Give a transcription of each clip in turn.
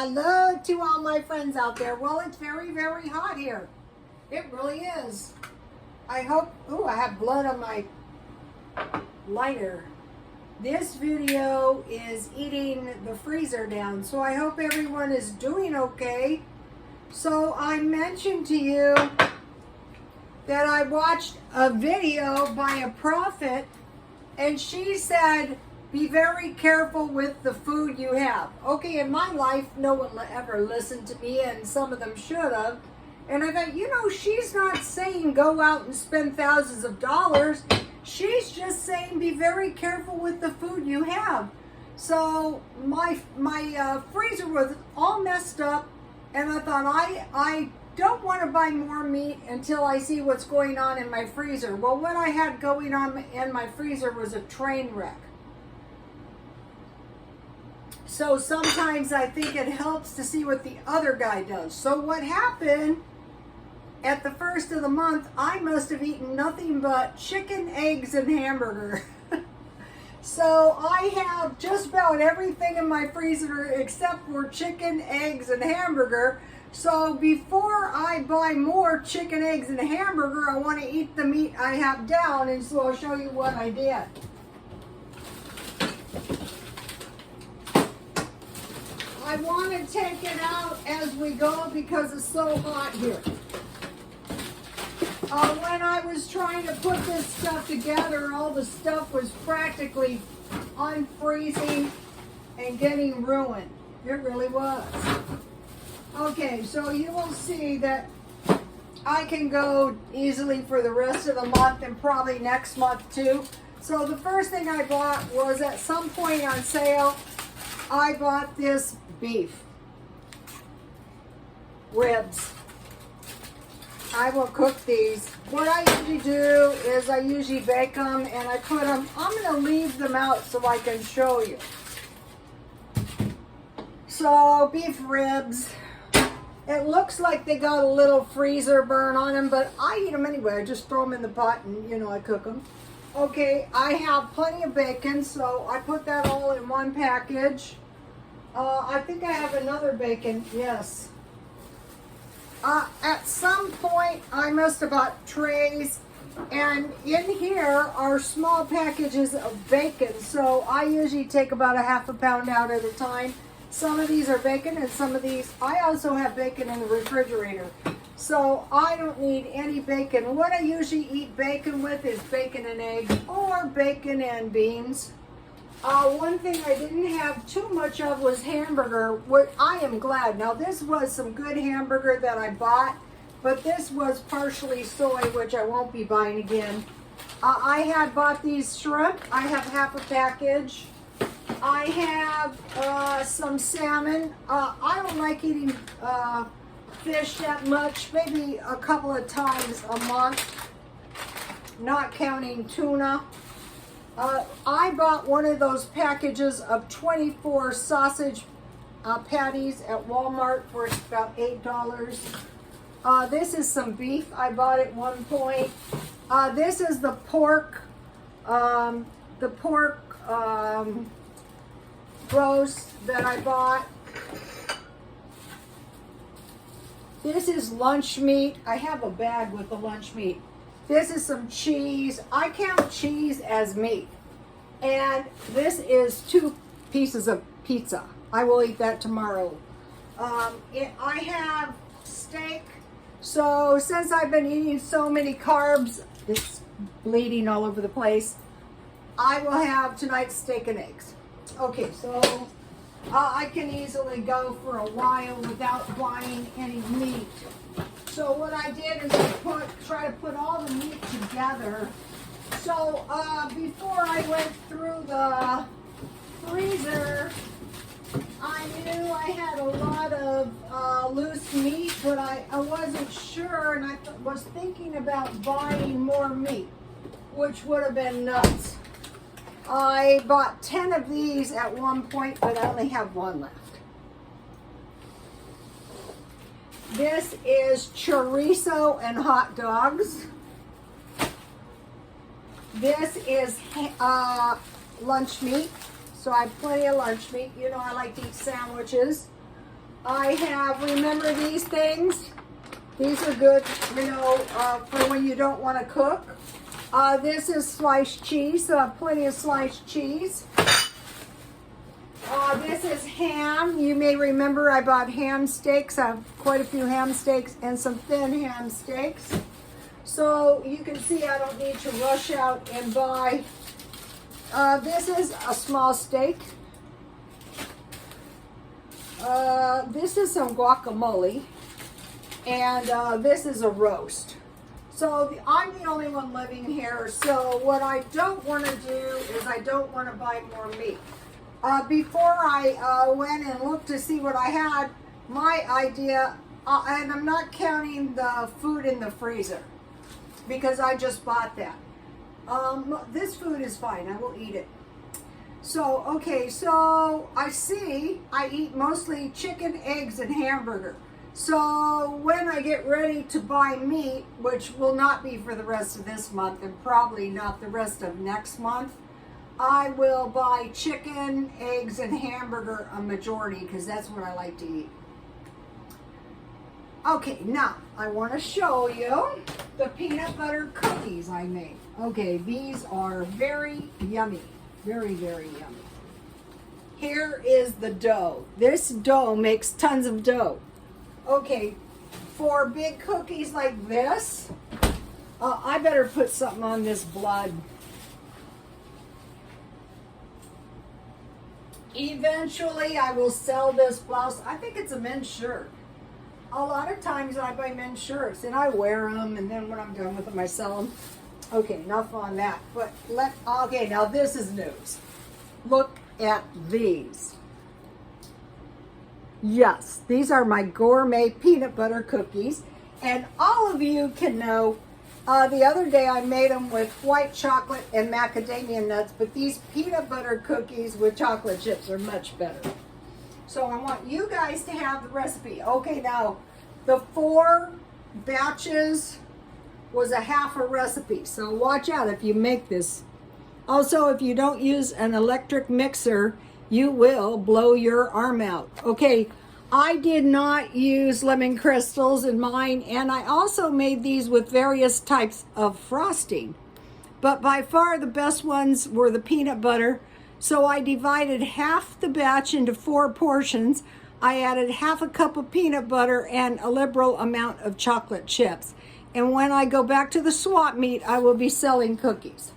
Hello to all my friends out there. Well, it's very, very hot here. It really is. I hope, I have blood on my lighter. This video is eating the freezer down, so I hope everyone is doing okay. So I mentioned to you that I watched a video by a prophet, and she said, be very careful with the food you have. Okay, in my life, no one ever listened to me, and some of them should have. And I thought, she's not saying go out and spend thousands of dollars. She's just saying be very careful with the food you have. So my freezer was all messed up, and I thought I don't want to buy more meat until I see what's going on in my freezer. Well, what I had going on in my freezer was a train wreck. So sometimes I think it helps to see what the other guy does. So what happened at the first of the month, I must have eaten nothing but chicken, eggs, and hamburger. So I have just about everything in my freezer except for chicken, eggs, and hamburger. So before I buy more chicken, eggs, and hamburger, I want to eat the meat I have down, and so I'll show you what I did. I want to take it out as we go because it's so hot here. When I was trying to put this stuff together, all the stuff was practically unfreezing and getting ruined. It really was. Okay, so you will see that I can go easily for the rest of the month and probably next month too. So the first thing I bought was at some point on sale, I bought this beef ribs. I will cook these. What I usually do is I usually bake them and I put them, I'm going to leave them out so I can show you. So beef ribs, it looks like they got a little freezer burn on them, but I eat them anyway. I just throw them in the pot and I cook them. Okay, I have plenty of bacon, so I put that all in one package. I think I have another bacon, yes. At some point, I must have bought trays, and in here are small packages of bacon, so I usually take about a half a pound out at a time. Some of these are bacon, and some of these, I also have bacon in the refrigerator, so I don't need any bacon. What I usually eat bacon with is bacon and eggs, or bacon and beans. One thing I didn't have too much of was hamburger, which I am glad. Now this was some good hamburger that I bought, but this was partially soy, which I won't be buying again. I had bought these shrimp. I have half a package. I have some salmon. I don't like eating fish that much, maybe a couple of times a month, not counting tuna. I bought one of those packages of 24 sausage patties at Walmart for about $8. This is some beef I bought at one point. This is the pork roast that I bought. This is lunch meat. I have a bag with the lunch meat. This is some cheese. I count cheese as meat. And this is 2 pieces of pizza. I will eat that tomorrow. I have steak. So since I've been eating so many carbs, it's bleeding all over the place, I will have tonight's steak and eggs. Okay, so I can easily go for a while without buying any meat. So what I did is I try to put all the meat together. So before I went through the freezer, I knew I had a lot of loose meat, but I wasn't sure, and I was thinking about buying more meat, which would have been nuts. I bought 10 of these at one point, but I only have 1 left. This is chorizo and hot dogs. This is lunch meat. So I have plenty of lunch meat. I like to eat sandwiches. I have, remember these things? These are good, you know, for when you don't want to cook. This is sliced cheese, so I have plenty of sliced cheese. This is ham. You may remember I bought ham steaks. I have quite a few ham steaks and some thin ham steaks. So you can see I don't need to rush out and buy. This is a small steak. This is some guacamole. And this is a roast. So I'm the only one living here. So what I don't want to do is I don't want to buy more meat. Before I went and looked to see what I had, my idea, and I'm not counting the food in the freezer because I just bought that. This food is fine. I will eat it. So, okay, so I eat mostly chicken, eggs, and hamburger. So when I get ready to buy meat, which will not be for the rest of this month and probably not the rest of next month, I will buy chicken, eggs, and hamburger a majority because that's what I like to eat. Okay, now I want to show you the peanut butter cookies I made. Okay, these are very yummy. Very, very yummy. Here is the dough. This dough makes tons of dough. Okay, for big cookies like this, I better put something on this blood. Eventually, I will sell this blouse. I think it's a men's shirt. A lot of times I buy men's shirts and I wear them, and then when I'm done with them, I sell them. Okay, enough on that. But okay, now this is news. Look at these. Yes, these are my gourmet peanut butter cookies. And all of you can know, the other day I made them with white chocolate and macadamia nuts, but these peanut butter cookies with chocolate chips are much better. So I want you guys to have the recipe. Okay, now the 4 batches was a half a recipe, so watch out if you make this. Also, if you don't use an electric mixer, you will blow your arm out. Okay, I did not use lemon crystals in mine, and I also made these with various types of frosting. But by far the best ones were the peanut butter. So I divided half the batch into 4 portions. I added half a cup of peanut butter and a liberal amount of chocolate chips. And when I go back to the swap meet, I will be selling cookies.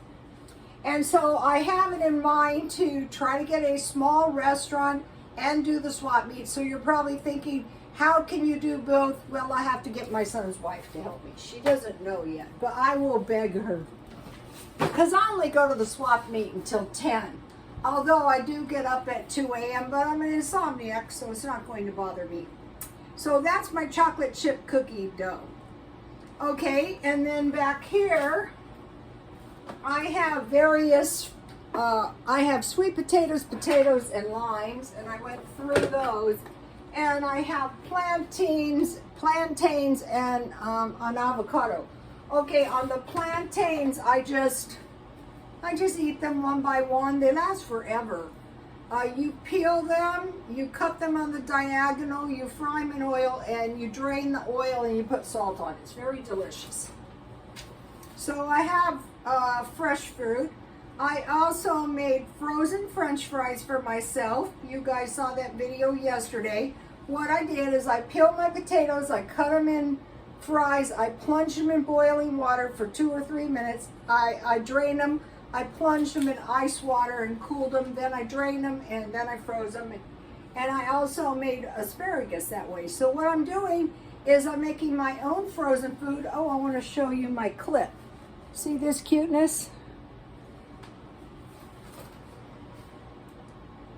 And so I have it in mind to try to get a small restaurant and do the swap meet. So you're probably thinking, how can you do both? Well, I have to get my son's wife to help me. She doesn't know yet, but I will beg her. Because I only go to the swap meet until 10. Although I do get up at 2 a.m., but I'm an insomniac, so it's not going to bother me. So that's my chocolate chip cookie dough. Okay, and then back here, I have various, I have sweet potatoes, and limes, and I went through those. And I have plantains, and an avocado. Okay, on the plantains, I just eat them one by one. They last forever. You peel them, you cut them on the diagonal, you fry them in oil, and you drain the oil and you put salt on it. It's very delicious. So I have fresh fruit. I also made frozen French fries for myself. You guys saw that video yesterday. What I did is I peeled my potatoes, I cut them in fries, I plunged them in boiling water for 2 or 3 minutes. I drained them. I plunged them in ice water and cooled them, then I drained them, and then I froze them. And I also made asparagus that way. So what I'm doing is I'm making my own frozen food. Oh, I want to show you my clip. See this cuteness?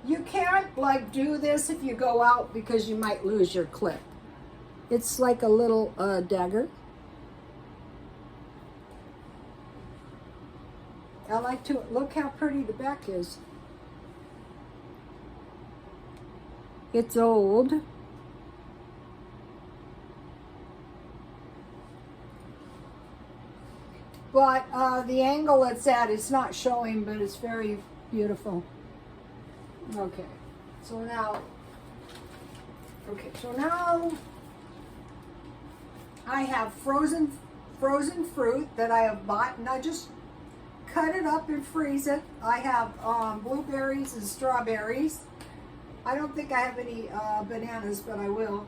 You can't like do this if you go out because you might lose your clip. It's like a little dagger. I like to, look how pretty the back is. It's old. But the angle it's at, it's not showing, but it's very beautiful. Okay, so now Okay, so now I have frozen fruit that I have bought, and I just cut it up and freeze it. I have blueberries and strawberries. I don't think I have any bananas, but I will.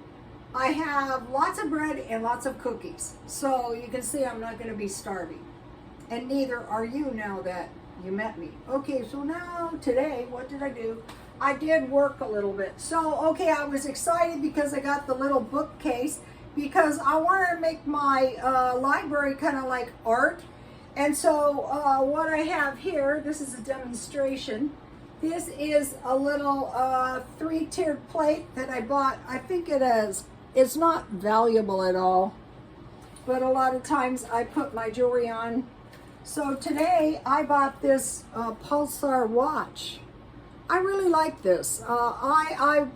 I have lots of bread and lots of cookies. So you can see I'm not going to be starving. And neither are you now that you met me. Okay, so now today, what did I do? I did work a little bit. So, okay, I was excited because I got the little bookcase because I wanted to make my library kind of like art. And so what I have here, this is a demonstration. This is a little 3-tiered plate that I bought. I think it is. It's not valuable at all, but a lot of times I put my jewelry on. So today I bought this Pulsar watch. I really like this. I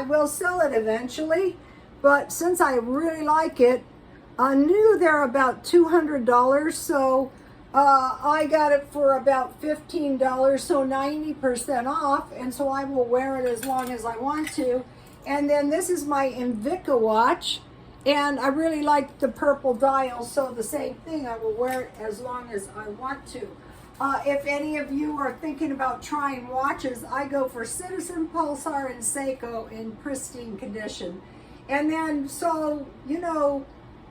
will sell it eventually, but since I really like it, I knew they're about $200, so I got it for about $15, so 90% off, and so I will wear it as long as I want to. And then this is my Invicta watch, and I really like the purple dial, so the same thing, I will wear it as long as I want to. If any of you are thinking about trying watches, I go for Citizen, Pulsar, and Seiko in pristine condition. And then, so, you know,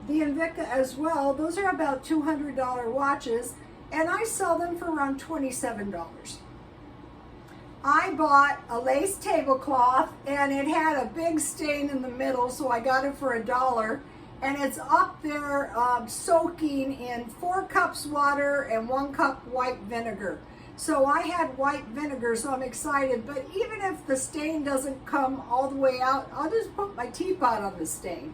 the Invicta as well, those are about $200 watches, and I sell them for around $27. I bought a lace tablecloth, and it had a big stain in the middle, so I got it for $1. And it's up there soaking in 4 cups water and 1 cup white vinegar. So I had white vinegar, so I'm excited. But even if the stain doesn't come all the way out, I'll just put my teapot on the stain.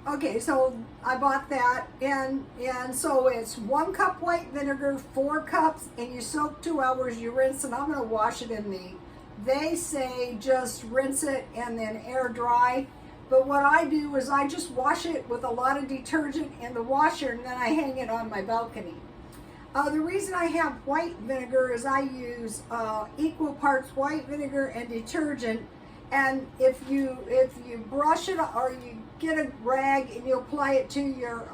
Okay, so I bought that, and so it's 1 cup white vinegar, 4 cups, and you soak 2 hours, you rinse, and I'm gonna wash it in they say just rinse it and then air dry. But what I do is I just wash it with a lot of detergent in the washer, and then I hang it on my balcony. The reason I have white vinegar is I use equal parts white vinegar and detergent. And if you brush it, or you get a rag and you apply it to your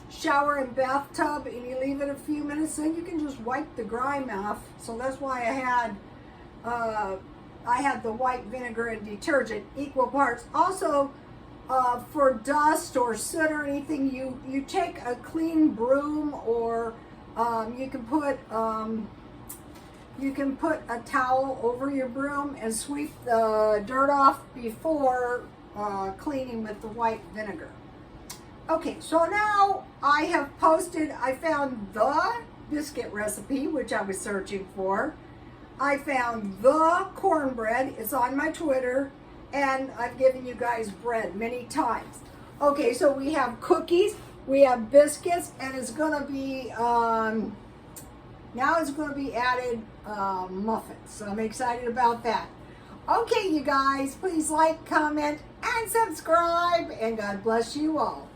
shower and bathtub, and you leave it a few minutes, then you can just wipe the grime off. So that's why I had the white vinegar and detergent, equal parts. Also, for dust or soot or anything, you take a clean broom, or you can put a towel over your broom and sweep the dirt off before cleaning with the white vinegar. Okay, so now I have posted, I found the biscuit recipe, which I was searching for. I found the cornbread. It's on my Twitter, and I've given you guys bread many times. Okay, so we have cookies, we have biscuits, and it's gonna be, now it's gonna be added muffins. So I'm excited about that. Okay, you guys, please like, comment, and subscribe, and God bless you all.